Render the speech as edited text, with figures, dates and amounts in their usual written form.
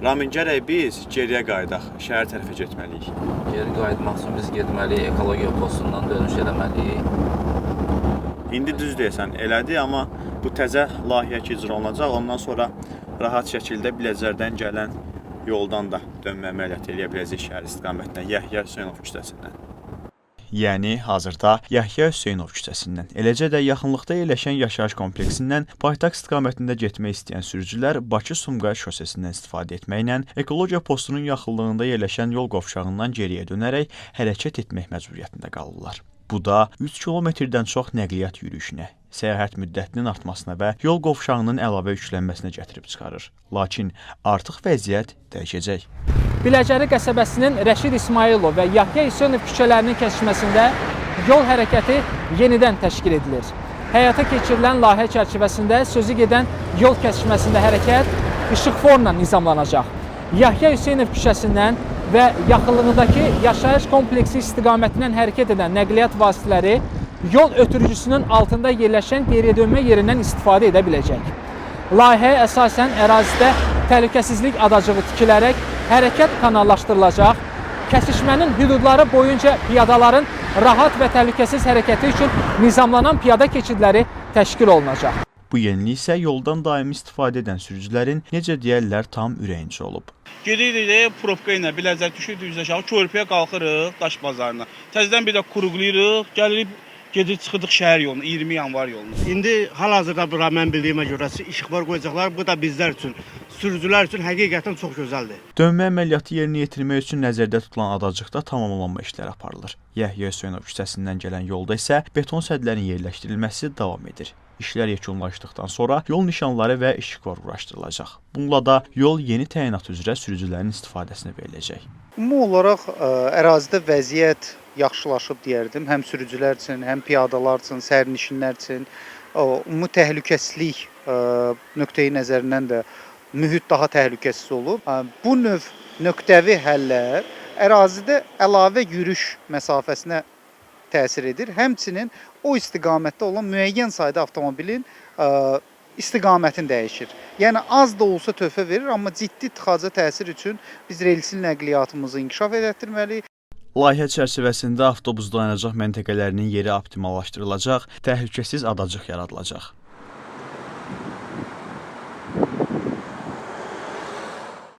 Ramin, gərək biz geriyə qayıdaq, şəhər tərəfə getməliyik. Geri qayıtmaq üçün biz getməliyik, ekologiya postundan dönüş eləməliyik. İndi düz deyəsən, elədi, amma bu təzə layihə ki icra olunacaq, ondan sonra rahat şəkildə Biləcərdən gələn yoldan da dönmə əməliyyatı eləyə biləcək şəhər istiqamətinə, Yəhya Hüseynov küçəsindən. Yəni, hazırda Yəhya Hüseynov küçəsindən, eləcə də yaxınlıqda yerləşən yaşayış kompleksindən paytaxt istiqamətində getmək istəyən sürücülər Bakı-Sumqayıt şosesindən istifadə etməklə ekologiya postunun yaxınlığında yerləşən yol qovşağından geriyə dönərək hərəkət etmək məcburiyyətində qalırlar. Bu da 3 kilometrdən çox nəqliyyat yürüyüşünə, səyahət müddətinin artmasına və yol qovşağının əlavə yüklənməsinə gətirib çıxarır. Lakin artıq vəziyyət dəyişəcək. Biləcəri qəsəbəsinin Rəşid İsmailov və Yahya Hüseynov küçələrinin kəsişməsində yol hərəkəti yenidən təşkil edilir. Həyata keçirilən layihə çərçivəsində sözü gedən yol kəsişməsində hərəkət işıqforla nizamlanacaq. Yahya Hüseynov küçəsindən və yaxınlığındakı yaşayış kompleksi istiqamətindən hərəkət edən nəqliyyat vasitələri yol ötürücüsünün altında yerləşən geriyə dönmə yerindən istifadə edə biləcək. Layihəyə əsasən ərazidə təhlükəsizlik adacığı tikilərək hərəkət kanallaşdırılacaq. Kəsişmənin hüdudları boyunca piyadaların rahat və təhlükəsiz hərəkəti üçün nizamlanan piyada keçidləri təşkil olunacaq. Bu yenilik isə yoldan daimi istifadə edən sürücülərin, necə deyərlər, tam ürəyincə olub. Gedirik də probka ilə Biləcər düşürük düz aşağı, körpüyə qalxırıq Daş bazarına. Təzədən bir də quruqlayırıq, gəlirik, gedirik çıxırdıq şəhər yoluna, 20 yanvar yoluna. İndi hal-hazırda bura mən bildiyimə görə işıqlar qoyacaqlar. Bu da bizlər üçün, sürücülər üçün həqiqətən çox gözəldir. Dönmə əməliyyatı yerinə yetirmək üçün nəzərdə tutulan adacıqda tamamlanma işləri aparılır. Yəhya Hüseynov küçəsindən gələn yolda isə beton sədlərin yerləşdirilməsi davam edir. İşlər yekunlaşdıqdan sonra yol nişanları və işıqlar quraşdırılacaq. Bununla da yol yeni təyinat üzrə sürücülərin istifadəsinə veriləcək. Ümumi olaraq ərazidə vəziyyət yaxşılaşıb deyərdim. Həm sürücülər üçün, həm piyadalar üçün, sərnişinlər üçün. Ümumi təhlükəsizlik nöqteyi nəzərindən də mühit daha təhlükəsiz olub. Bu növ nöqtəvi həllər ərazidə əlavə yürüyüş məsafəsinə təsir edir. Həmçinin o istiqamətdə olan müəyyən sayda avtomobilin istiqamətin dəyişir. Yəni az da olsa töhfə verir, amma ciddi tıxaca təsir üçün biz relsi nəqliyyatımızı inkişaf etdirməliyik. Layihə çərçivəsində avtobus dayanacaq məntəqələrinin yeri optimallaşdırılacaq, təhlükəsiz adacıq yaradılacaq.